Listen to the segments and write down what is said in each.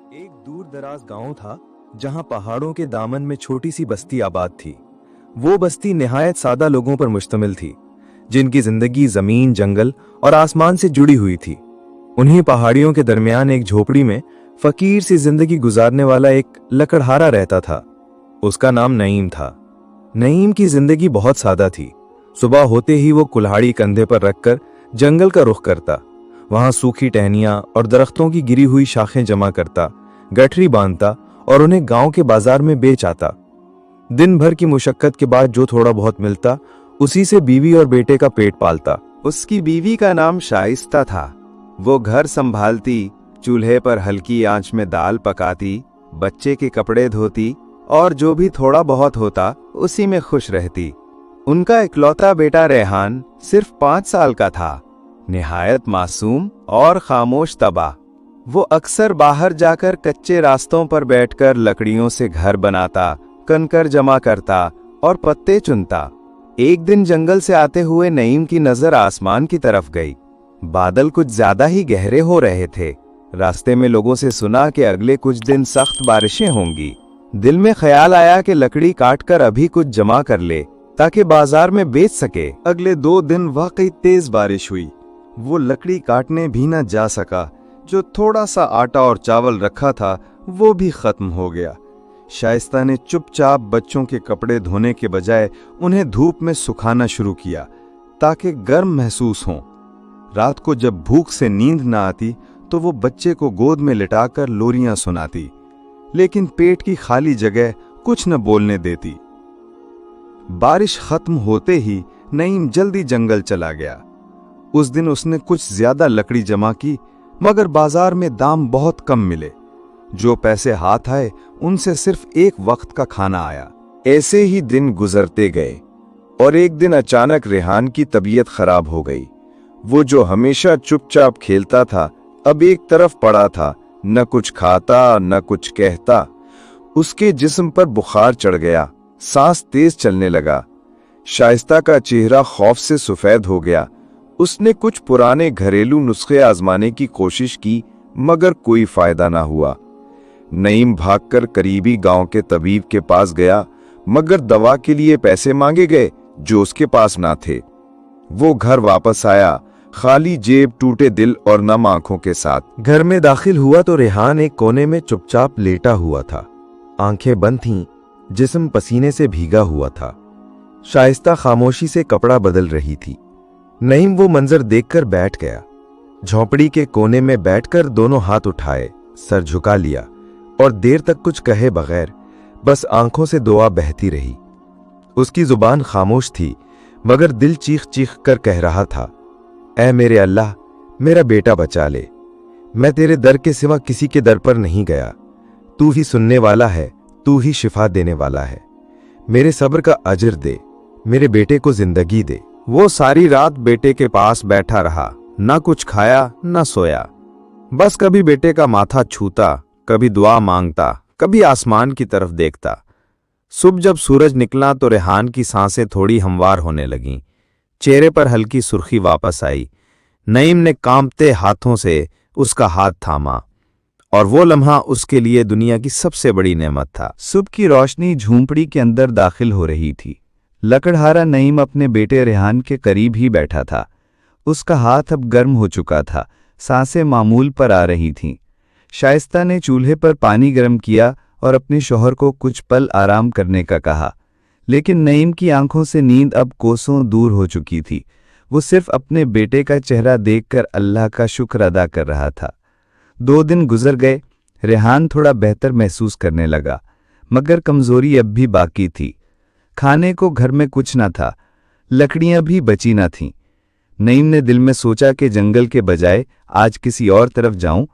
एक दूर दराज गांव था जहां पहाड़ों के दामन में छोटी सी बस्ती आबाद थी। वो बस्ती निहायत सादा लोगों पर मुश्तमिल थी, जिनकी जिंदगी जमीन, जंगल और आसमान से जुड़ी हुई थी। उन्हीं पहाड़ियों के दरमियान एक झोपड़ी में फकीर सी जिंदगी गुजारने वाला एक लकड़हारा रहता था। उसका नाम नईम था। नईम की जिंदगी बहुत सादा थी। सुबह होते ही वो कुल्हाड़ी कंधे पर रखकर जंगल का रुख करता, वहां सूखी टहनियां और दरख्तों की गिरी हुई शाखें जमा करता, गठरी बांधता और उन्हें गांव के बाजार में बेच आता। दिन भर की मुशक्कत के बाद जो थोड़ा बहुत मिलता, उसी से बीवी और बेटे का पेट पालता। उसकी बीवी का नाम शाइस्ता था। वो घर संभालती, चूल्हे पर हल्की आंच में दाल पकाती, बच्चे के कपड़े धोती और जो भी थोड़ा बहुत होता उसी में खुश रहती। उनका इकलौता बेटा रेहान सिर्फ 5 साल का था, निहायत मासूम और खामोश तबा। वो अक्सर बाहर जाकर कच्चे रास्तों पर बैठकर लकड़ियों से घर बनाता, कंकर जमा करता और पत्ते चुनता। एक दिन जंगल से आते हुए नईम की नजर आसमान की तरफ गई। बादल कुछ ज्यादा ही गहरे हो रहे थे। रास्ते में लोगों से सुना कि अगले कुछ दिन सख्त बारिशें होंगी। दिल में ख्याल आया कि लकड़ी काटकर अभी कुछ जमा कर ले ताकि बाजार में बेच सके। अगले 2 दिन वाकई तेज बारिश हुई। वो लकड़ी काटने भी न जा सका। जो थोड़ा सा आटा और चावल रखा था वो भी खत्म हो गया। शाइस्ता ने चुपचाप बच्चों के कपड़े धोने के बजाय उन्हें धूप में सुखाना शुरू किया ताकि गर्म महसूस हों। रात को जब भूख से नींद न आती तो वो बच्चे को गोद में लिटाकर लोरियां सुनाती, लेकिन पेट की खाली जगह कुछ न बोलने देती। बारिश खत्म होते ही नईम जल्दी जंगल चला गया। उस दिन उसने कुछ ज्यादा लकड़ी जमा की, मगर बाजार में दाम बहुत कम मिले। जो पैसे हाथ आए उनसे सिर्फ एक वक्त का खाना आया। ऐसे ही दिन गुजरते गए और एक दिन अचानक रेहान की तबीयत खराब हो गई। वो जो हमेशा चुपचाप खेलता था, अब एक तरफ पड़ा था, न कुछ खाता न कुछ कहता। उसके जिस्म पर बुखार चढ़ गया, सांस तेज चलने लगा। शाइस्ता का चेहरा खौफ से सफेद हो गया। उसने कुछ पुराने घरेलू नुस्खे आजमाने की कोशिश की, मगर कोई फायदा ना हुआ। नईम भागकर करीबी गांव के तबीब के पास गया, मगर दवा के लिए पैसे मांगे गए जो उसके पास ना थे। वो घर वापस आया, खाली जेब, टूटे दिल और नम आंखों के साथ। घर में दाखिल हुआ तो रेहान एक कोने में चुपचाप लेटा हुआ था। आंखें बंद थीं, जिस्म पसीने से भीगा हुआ था। शाइस्ता खामोशी से कपड़ा बदल रही थी। नईम वो मंजर देखकर बैठ गया। झोंपड़ी के कोने में बैठकर दोनों हाथ उठाए, सर झुका लिया और देर तक कुछ कहे बगैर बस आंखों से दुआ बहती रही। उसकी जुबान खामोश थी, मगर दिल चीख चीख कर कह रहा था, ऐ मेरे अल्लाह, मेरा बेटा बचा ले। मैं तेरे दर के सिवा किसी के दर पर नहीं गया। तू ही सुनने वाला है, तू ही शिफा देने वाला है। मेरे सब्र का अजर दे, मेरे बेटे को जिंदगी दे। वो सारी रात बेटे के पास बैठा रहा, ना कुछ खाया ना सोया। बस कभी बेटे का माथा छूता, कभी दुआ मांगता, कभी आसमान की तरफ देखता। सुबह जब सूरज निकला तो रेहान की सांसें थोड़ी हमवार होने लगीं। चेहरे पर हल्की सुर्खी वापस आई। नईम ने कांपते हाथों से उसका हाथ थामा और वो लम्हा उसके लिए दुनिया की सबसे बड़ी नेमत था। सुबह की रोशनी झोंपड़ी के अंदर दाखिल हो रही थी। लकड़हारा नईम अपने बेटे रेहान के करीब ही बैठा था। उसका हाथ अब गर्म हो चुका था, सांसें मामूल पर आ रही थीं। शाइस्ता ने चूल्हे पर पानी गर्म किया और अपने शौहर को कुछ पल आराम करने का कहा, लेकिन नईम की आंखों से नींद अब कोसों दूर हो चुकी थी। वो सिर्फ अपने बेटे का चेहरा देखकर अल्लाह का शुक्र अदा कर रहा था। 2 दिन गुजर गए। रेहान थोड़ा बेहतर महसूस करने लगा, मगर कमजोरी अब भी बाकी थी। खाने को घर में कुछ न था, लकड़ियां भी बची न थीं। नईम ने दिल में सोचा कि जंगल के बजाय आज किसी और तरफ जाऊं,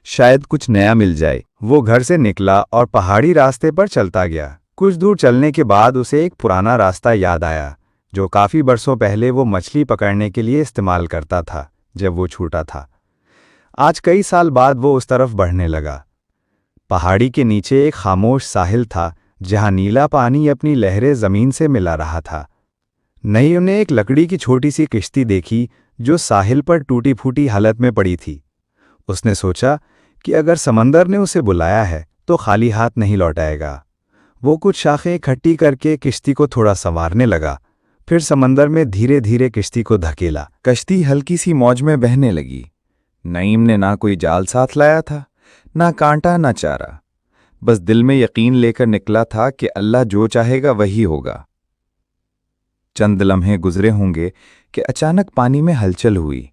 शायद कुछ नया मिल जाए। वो घर से निकला और पहाड़ी रास्ते पर चलता गया। कुछ दूर चलने के बाद उसे एक पुराना रास्ता याद आया, जो काफी बरसों पहले वो मछली पकड़ने के लिए इस्तेमाल करता था जब वो छोटा था। आज कई साल बाद वो उस तरफ बढ़ने लगा। पहाड़ी के नीचे एक खामोश साहिल था, जहां नीला पानी अपनी लहरें जमीन से मिला रहा था। नईम ने एक लकड़ी की छोटी सी किश्ती देखी जो साहिल पर टूटी फूटी हालत में पड़ी थी। उसने सोचा کہ اگر سمندر نے اسے بلایا ہے تو خالی ہاتھ نہیں لوٹائے گا۔ وہ کچھ شاخیں اکٹھی کر کے کشتی کو تھوڑا سنوارنے لگا، پھر سمندر میں دھیرے دھیرے کشتی کو دھکیلا۔ کشتی ہلکی سی موج میں بہنے لگی۔ نعیم نے نہ کوئی جال ساتھ لایا تھا، نہ کانٹا نہ چارہ، بس دل میں یقین لے کر نکلا تھا کہ اللہ جو چاہے گا وہی ہوگا۔ چند لمحے گزرے ہوں گے کہ اچانک پانی میں ہلچل ہوئی۔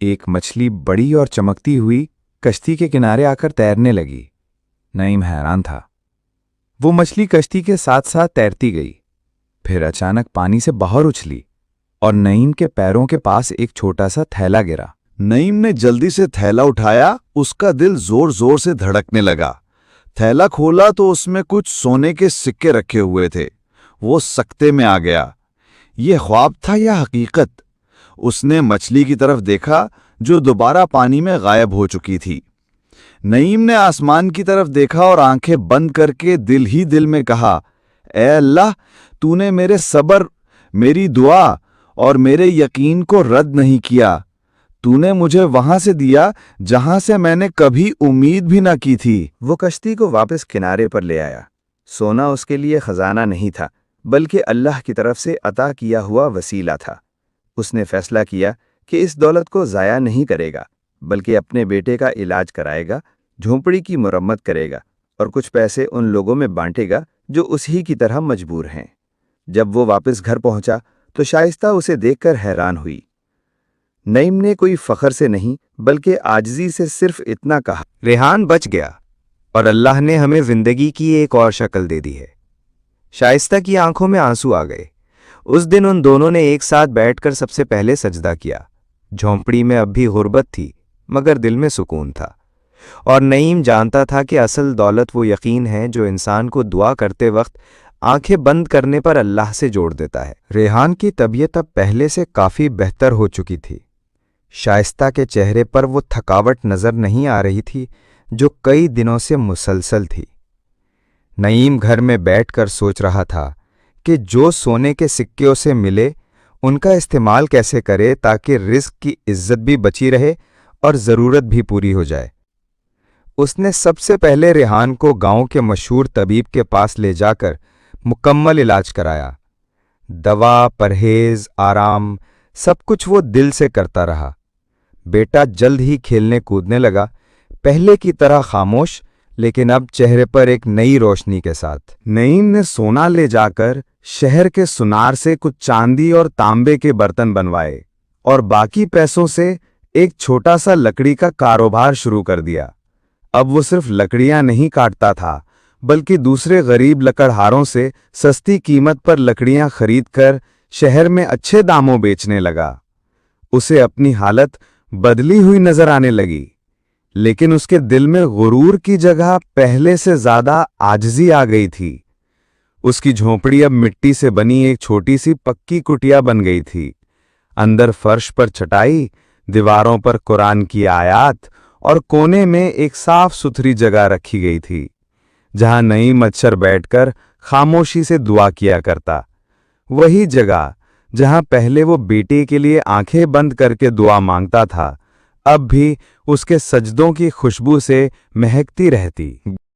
ایک مچھلی بڑی اور چمکتی ہوئی کشتی کے کنارے آ کر تیرنے لگی۔ نعیم حیران تھا۔ وہ مچھلی کشتی کے ساتھ ساتھ تیرتی گئی، پھر اچانک پانی سے باہر اچھلی اور نعیم کے پیروں کے پاس ایک چھوٹا سا تھیلا گرا۔ نعیم نے جلدی سے تھیلا اٹھایا، اس کا دل زور زور سے دھڑکنے لگا۔ تھیلا کھولا تو اس میں کچھ سونے کے سکے رکھے ہوئے تھے۔ وہ سکتے میں آ گیا۔ یہ خواب تھا یا حقیقت؟ اس نے مچھلی کی طرف دیکھا جو دوبارہ پانی میں غائب ہو چکی تھی۔ نعیم نے آسمان کی طرف دیکھا اور آنکھیں بند کر کے دل ہی دل میں کہا، اے اللہ، تو نے میرے صبر، میری دعا اور میرے یقین کو رد نہیں کیا۔ تو نے مجھے وہاں سے دیا جہاں سے میں نے کبھی امید بھی نہ کی تھی۔ وہ کشتی کو واپس کنارے پر لے آیا۔ سونا اس کے لیے خزانہ نہیں تھا، بلکہ اللہ کی طرف سے عطا کیا ہوا وسیلہ تھا۔ اس نے فیصلہ کیا کہ اس دولت کو ضائع نہیں کرے گا، بلکہ اپنے بیٹے کا علاج کرائے گا، جھونپڑی کی مرمت کرے گا اور کچھ پیسے ان لوگوں میں بانٹے گا جو اسی کی طرح مجبور ہیں۔ جب وہ واپس گھر پہنچا تو شائستہ اسے دیکھ کر حیران ہوئی۔ نعیم نے کوئی فخر سے نہیں بلکہ عاجزی سے صرف اتنا کہا، ریحان بچ گیا اور اللہ نے ہمیں زندگی کی ایک اور شکل دے دی ہے۔ شائستہ کی آنکھوں میں آنسو آ گئے۔ اس دن ان دونوں نے ایک ساتھ بیٹھ کر سب سے پہلے سجدہ کیا۔ جھونپڑی میں اب بھی غربت تھی، مگر دل میں سکون تھا، اور نعیم جانتا تھا کہ اصل دولت وہ یقین ہے جو انسان کو دعا کرتے وقت آنکھیں بند کرنے پر اللہ سے جوڑ دیتا ہے۔ ریحان کی طبیعت اب پہلے سے کافی بہتر ہو چکی تھی۔ شائستہ کے چہرے پر وہ تھکاوٹ نظر نہیں آ رہی تھی جو کئی دنوں سے مسلسل تھی۔ نعیم گھر میں بیٹھ کر سوچ رہا تھا کہ جو سونے کے سکے اسے ملے ان کا استعمال کیسے کرے تاکہ رزق کی عزت بھی بچی رہے اور ضرورت بھی پوری ہو جائے۔ اس نے سب سے پہلے ریحان کو گاؤں کے مشہور طبیب کے پاس لے جا کر مکمل علاج کرایا۔ دوا، پرہیز، آرام، سب کچھ وہ دل سے کرتا رہا۔ بیٹا جلد ہی کھیلنے کودنے لگا، پہلے کی طرح خاموش، لیکن اب چہرے پر ایک نئی روشنی کے ساتھ۔ نعیم نے سونا لے جا کر شہر کے سنار سے کچھ چاندی اور تانبے کے برتن بنوائے اور باقی پیسوں سے ایک چھوٹا سا لکڑی کا کاروبار شروع کر دیا۔ اب وہ صرف لکڑیاں نہیں کاٹتا تھا، بلکہ دوسرے غریب لکڑہاروں سے سستی قیمت پر لکڑیاں خرید کر شہر میں اچھے داموں بیچنے لگا۔ اسے اپنی حالت بدلی ہوئی نظر آنے لگی، لیکن اس کے دل میں غرور کی جگہ پہلے سے زیادہ عاجزی آ گئی تھی۔ اس کی جھونپڑی اب مٹی سے بنی ایک چھوٹی سی پکی کٹیا بن گئی تھی۔ اندر فرش پر چٹائی، دیواروں پر قرآن کی آیات اور کونے میں ایک صاف ستھری جگہ رکھی گئی تھی جہاں نعیم اکثر بیٹھ کر خاموشی سے دعا کیا کرتا۔ وہی جگہ جہاں پہلے وہ بیٹے کے لیے آنکھیں بند کر کے دعا مانگتا تھا، اب بھی اس کے سجدوں کی خوشبو سے مہکتی رہتی۔